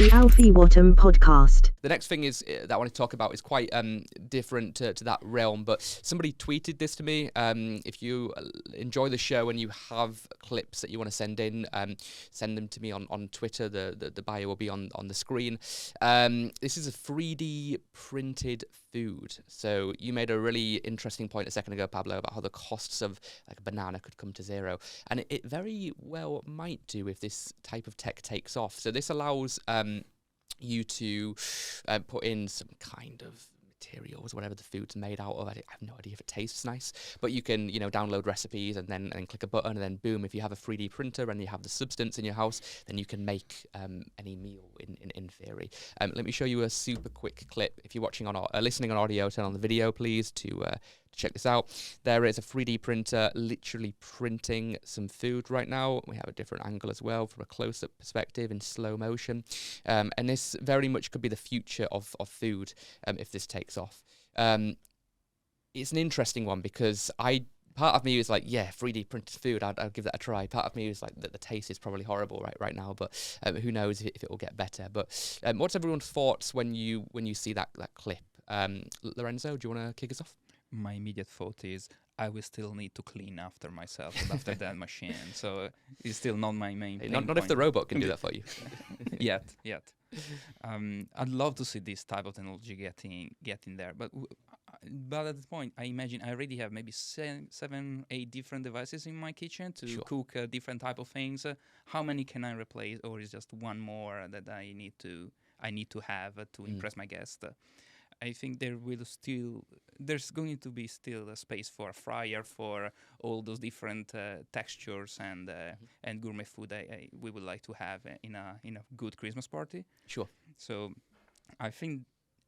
The Alfie Whattam podcast. The next thing is that I want to talk about is quite different to that realm, but somebody tweeted this to me. If you enjoy the show and you have clips that you want to send in, send them to me on Twitter. The bio will be on the screen. This is a 3D printed food. So you made a really interesting point a second ago, Pablo, about how the costs of like a banana could come to zero. And it very well might do if this type of tech takes off. So this allows you to put in some kind of materials, whatever the food's made out of. I have no idea if it tastes nice, but you can, download recipes and then click a button, and then boom, if you have a 3D printer and you have the substance in your house, then you can make any meal in theory. Let me show you a super quick clip. If you're watching on listening on audio, turn on the video, please, to check this out. There is a 3D printer literally printing some food right now. We have a different angle as well from a close-up perspective in slow motion. And this very much could be the future of food if this takes off. It's an interesting one because part of me is like, yeah, 3D printed food, I'll give that a try. Part of me is like that the taste is probably horrible right now, but who knows if it will get better. But what's everyone's thoughts when you see that clip? Lorenzo, do you want to kick us off? My immediate thought is I will still need to clean after myself after that machine. So it's still not my main. Not if the robot can do that for you. Yet. I'd love to see this type of technology getting there, but at this point, I imagine I already have maybe 7, 8 different devices in my kitchen to cook different type of things. How many can I replace, or is just one more that I need to have to impress my guest? I think there's going to be still a space for a fryer for all those different textures and gourmet food we would like to have in a good Christmas party. Sure. So I think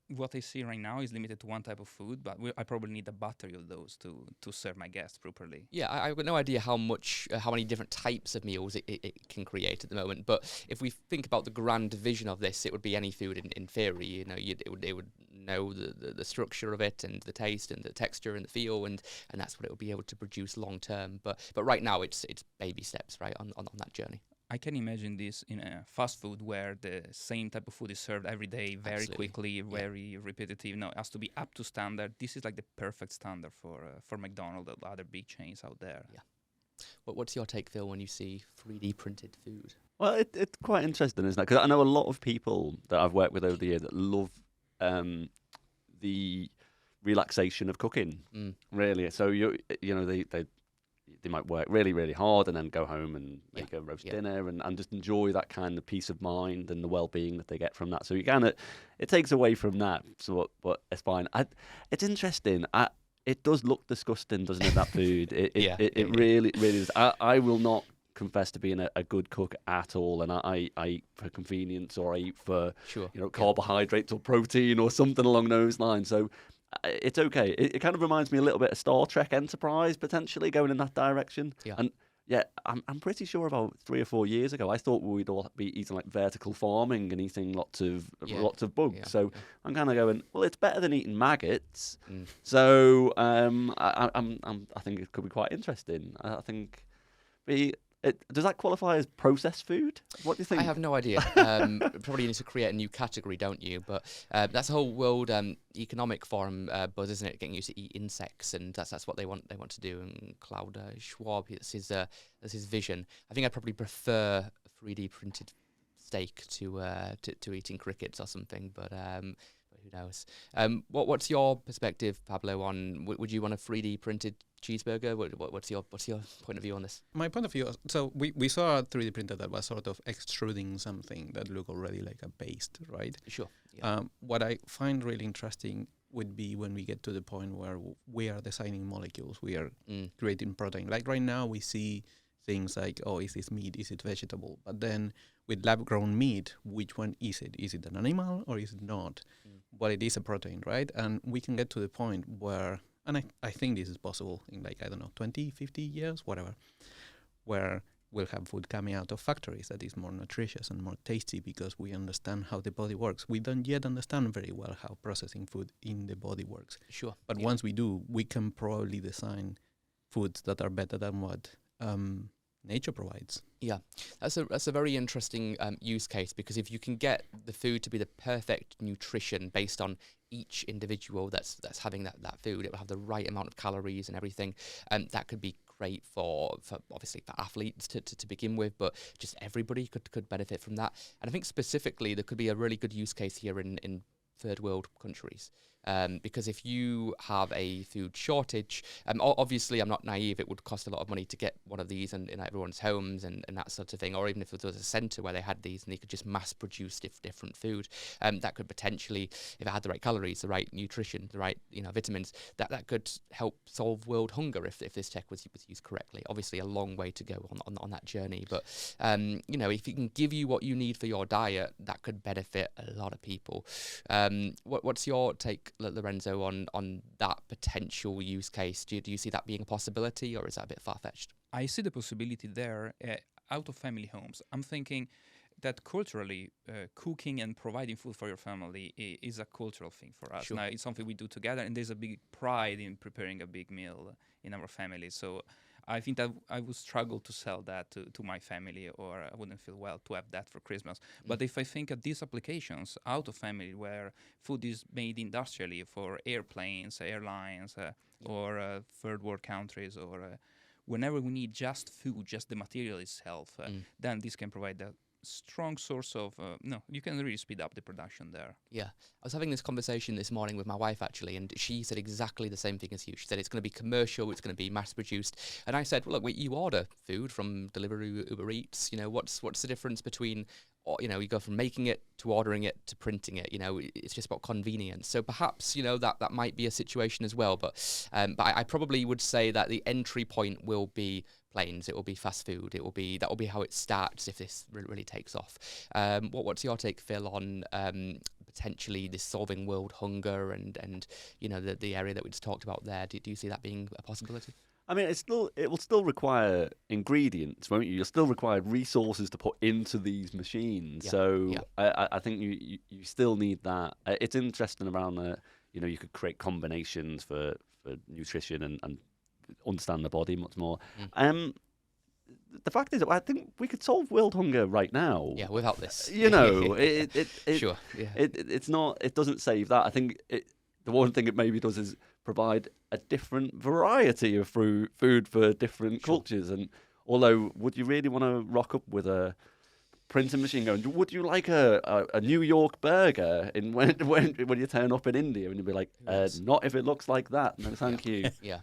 what I see right now is limited to one type of food, but I probably need a battery of those to serve my guests properly. Yeah, I've got no idea how many different types of meals it can create at the moment. But if we think about the grand vision of this, it would be any food in theory. It would know the structure of it and the taste and the texture and the feel, and that's what it will be able to produce long term. But right now it's baby steps, right, on that journey. I can imagine this in a fast food where the same type of food is served every day, very quickly, very repetitive. No, it has to be up to standard. This is like the perfect standard for McDonald's and other big chains out there. Yeah. What's your take, Phil, when you see 3D printed food? Well, it's quite interesting, isn't it? Because I know a lot of people that I've worked with over the years that love the relaxation of cooking. Really. So they might work really, really hard and then go home and make a roast dinner and just enjoy that kind of peace of mind and the well-being that they get from that. So it takes away from that. So, but it's fine. It's interesting. It does look disgusting, doesn't it? That food. It really, really is. I will not confess to being a good cook at all, and I eat for convenience, or I eat for carbohydrates or protein or something along those lines. So. It's okay. It kind of reminds me a little bit of Star Trek Enterprise, potentially going in that direction. Yeah. And I'm pretty sure about 3 or 4 years ago, I thought we'd all be eating like vertical farming and eating lots of bugs. Yeah. So I'm kind of going, well, it's better than eating maggots. So I think it could be quite interesting. I think does that qualify as processed food? What do you think? I have no idea. Probably need to create a new category, don't you? But that's the whole World Economic Forum buzz, isn't it? Getting you to eat insects, and that's what they want to do. And Klaus Schwab, that's his vision. I think I'd probably prefer a 3D printed steak to eating crickets or something. But who knows? What's your perspective, Pablo? On would you want a 3D printed cheeseburger? What's your point of view on this? My point of view, so we saw a 3D printer that was sort of extruding something that looked already like a paste, right? Sure. Yeah. What I find really interesting would be when we get to the point where we are designing molecules, we are creating protein. Like right now we see things like, oh, is this meat, is it vegetable? But then with lab-grown meat, which one is it? Is it an animal or is it not? Well, it is a protein, right? And we can get to the point where, and I think this is possible in 20, 50 years, whatever, where we'll have food coming out of factories that is more nutritious and more tasty because we understand how the body works. We don't yet understand very well how processing food in the body works. Sure. But once we do, we can probably design foods that are better than what nature provides. Yeah, that's a very interesting use case, because if you can get the food to be the perfect nutrition based on each individual that's having that food, it will have the right amount of calories and everything, and that could be great for obviously for athletes to begin with, but just everybody could benefit from that. And I think specifically there could be a really good use case here in third world countries. Because if you have a food shortage, obviously I'm not naive, it would cost a lot of money to get one of these in everyone's homes and that sort of thing, or even if there was a centre where they had these and they could just mass produce different food, that could potentially, if it had the right calories, the right nutrition, the right vitamins, that could help solve world hunger if this tech was used correctly. Obviously a long way to go on that journey, but if it can give you what you need for your diet, that could benefit a lot of people. What's your take, Lorenzo, on that potential use case? Do you see that being a possibility, or is that a bit far-fetched? I see the possibility there out of family homes. I'm thinking that culturally, cooking and providing food for your family is a cultural thing for us. Sure. Now, it's something we do together, and there's a big pride in preparing a big meal in our family. So I think that I would struggle to sell that to my family, or I wouldn't feel well to have that for Christmas. But if I think of these applications out of family where food is made industrially for airplanes, airlines, or third world countries, or whenever we need just food, just the material itself, then this can provide a strong source of you can really speed up the production there. Yeah, I was having this conversation this morning with my wife actually, and she said exactly the same thing as you. She said it's going to be commercial, it's going to be mass produced, and I said, well, look, you order food from Deliveroo, Uber Eats. What's the difference between you go from making it to ordering it to printing it? It's just about convenience. So perhaps that might be a situation as well. But I probably would say that the entry point will be planes. It will be fast food. That will be how it starts if this really takes off. What's your take, Phil, on potentially this solving world hunger and the area that we just talked about there? Do you see that being a possibility? I mean, it will still require ingredients, won't you? You'll still require resources to put into these machines. Yeah, So yeah. I think you still need that. It's interesting around the, you could create combinations for nutrition and understand the body much more. The fact is, I think we could solve world hunger right now. Yeah, without this. Sure. Yeah. It's not. It doesn't save that. I think the one thing it maybe does is provide a different variety of food for different cultures. And although, would you really want to rock up with a printing machine going, would you like a New York burger when you turn up in India? And you'd be like, not if it looks like that. No, thank you. Yeah.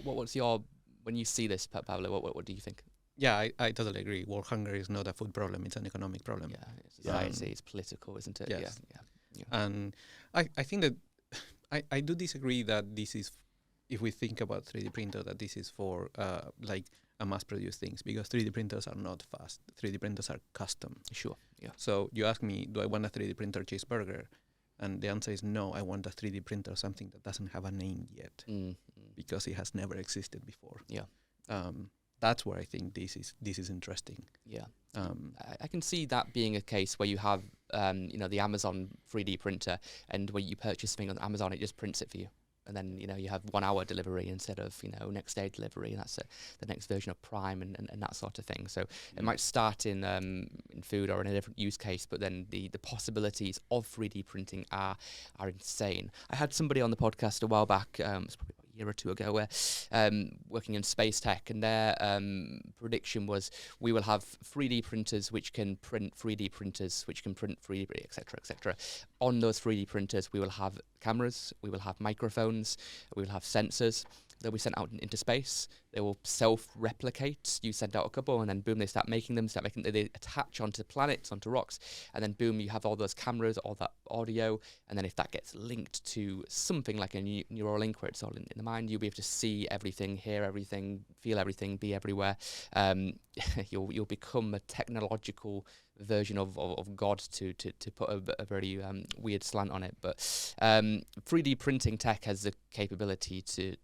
What's your, when you see this, Pablo, what do you think? Yeah, I totally agree. World hunger is not a food problem; it's an economic problem. Yeah, it's society, it's political, isn't it? Yes. Yeah. And I think that I do disagree that this is, if we think about 3D printer, that this is for like a mass-produced things, because 3D printers are not fast. 3D printers are custom. Sure. Yeah. So you ask me, do I want a 3D printer cheeseburger? And the answer is no. I want a 3D printer, something that doesn't have a name yet, because it has never existed before. Yeah. That's where I think this is interesting. Yeah. I can see that being a case where you have, the Amazon 3D printer, and when you purchase something on Amazon, it just prints it for you. And then, you have 1 hour delivery instead of, next day delivery. And that's the next version of Prime and that sort of thing. So it might start in food or in a different use case, but then the possibilities of 3D printing are insane. I had somebody on the podcast a while back, it's probably about a year or two ago, where working in space tech, and their prediction was we will have 3D printers which can print 3D printers, which can print 3D, etc., etc. On those 3D printers, we will have cameras, we will have microphones, we will have sensors. They'll be sent out into space. They will self-replicate. You send out a couple, and then boom, they start making them. They attach onto planets, onto rocks, and then boom, you have all those cameras, all that audio, and then if that gets linked to something like a neural link where it's all in the mind, you'll be able to see everything, hear everything, feel everything, be everywhere. You'll become a technological version of God, to put a very weird slant on it. But 3D printing tech has the capability to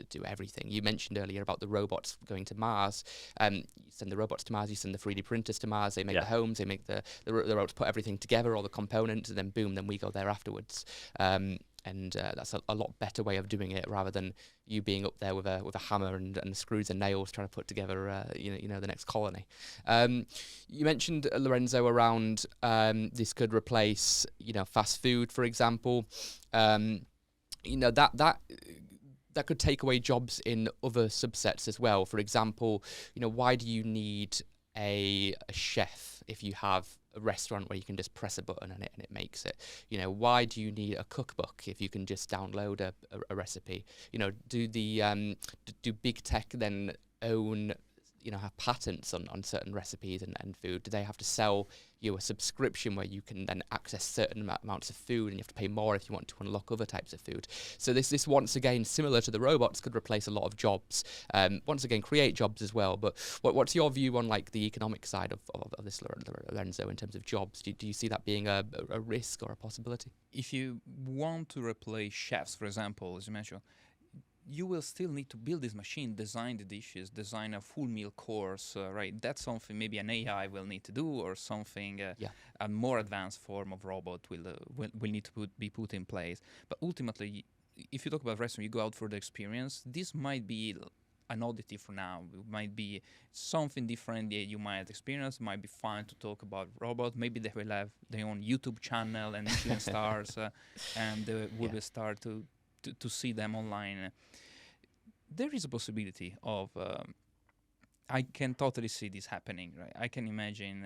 do everything. You mentioned earlier about the robots going to Mars. You send the robots to Mars, you send the 3D printers to Mars, they make the homes, they make the robots put everything together, all the components, and then boom, then we go there afterwards. And that's a lot better way of doing it rather than you being up there with a hammer and screws and nails trying to put together the next colony. You mentioned, Lorenzo, around this could replace fast food, for example. That could take away jobs in other subsets as well. For example, why do you need a chef if you have a restaurant where you can just press a button and it makes it? Why do you need a cookbook if you can just download a recipe? Do big tech then own, have patents on certain recipes and food? Do they have to sell you a subscription where you can then access certain amounts of food and you have to pay more if you want to unlock other types of food? So this once again, similar to the robots, could replace a lot of jobs. Once again, create jobs as well. But what's your view on like the economic side of this, Lorenzo, in terms of jobs? Do you see that being a risk or a possibility? If you want to replace chefs, for example, as you mentioned, you will still need to build this machine, design the dishes, design a full meal course, right? That's something maybe an AI will need to do, or something, a more advanced form of robot will need to be put in place. But ultimately, if you talk about restaurant, you go out for the experience. This might be an oddity for now. It might be something different that you might experience. It might be fun to talk about robots. Maybe they will have their own YouTube channel and Michelin stars, and we will start to see them online. There is a possibility of I can totally see this happening, right? I can imagine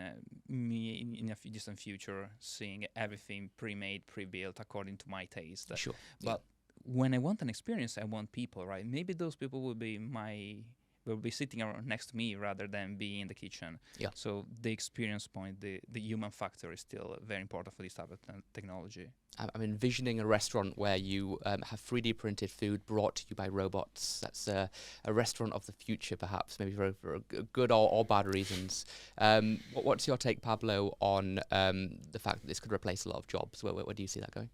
me in a distant future seeing everything pre-made, pre-built according to my taste. Sure. But when I want an experience, I want people, right? Maybe those people will be sitting around next to me rather than be in the kitchen. Yeah. So the experience point, the human factor is still very important for this type of technology. I'm envisioning a restaurant where you have 3D printed food brought to you by robots. That's a restaurant of the future, perhaps, maybe for good or bad reasons. What's your take, Pablo, on the fact that this could replace a lot of jobs? Where do you see that going?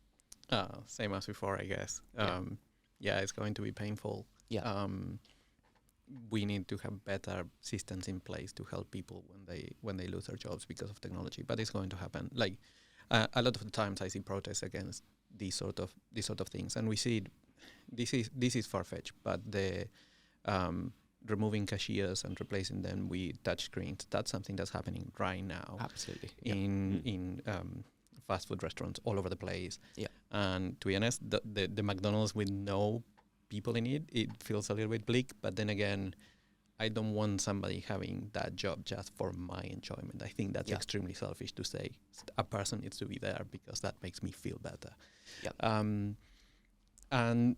Same as before, I guess. It's going to be painful. Yeah. We need to have better systems in place to help people when they lose their jobs because of technology. But it's going to happen. Like a lot of the times, I see protests against these sort of things, and we see it. This is far-fetched, but the removing cashiers and replacing them with touch screens, that's something that's happening right now. Absolutely. In fast food restaurants all over the place. Yeah. And to be honest, the McDonald's with no people in it feels a little bit bleak. But then again, I don't want somebody having that job just for my enjoyment. I think that's extremely selfish to say a person needs to be there because that makes me feel better. Yeah. And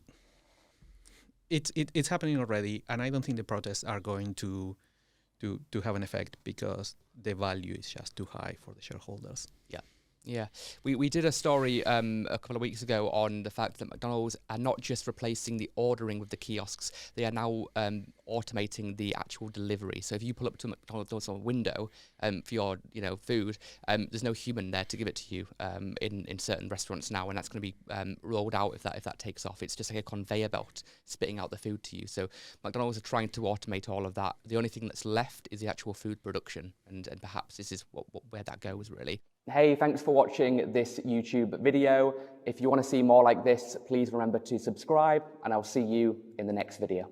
it's happening already, and I don't think the protests are going to have an effect because the value is just too high for the shareholders. Yeah, we did a story a couple of weeks ago on the fact that McDonald's are not just replacing the ordering with the kiosks, they are now automating the actual delivery. So if you pull up to McDonald's on a window for your food, there's no human there to give it to you in certain restaurants now, and that's going to be rolled out if that takes off. It's just like a conveyor belt spitting out the food to you. So McDonald's are trying to automate all of that. The only thing that's left is the actual food production, and perhaps this is where that goes, really. Hey, thanks for watching this YouTube video. If you want to see more like this, please remember to subscribe, and I'll see you in the next video.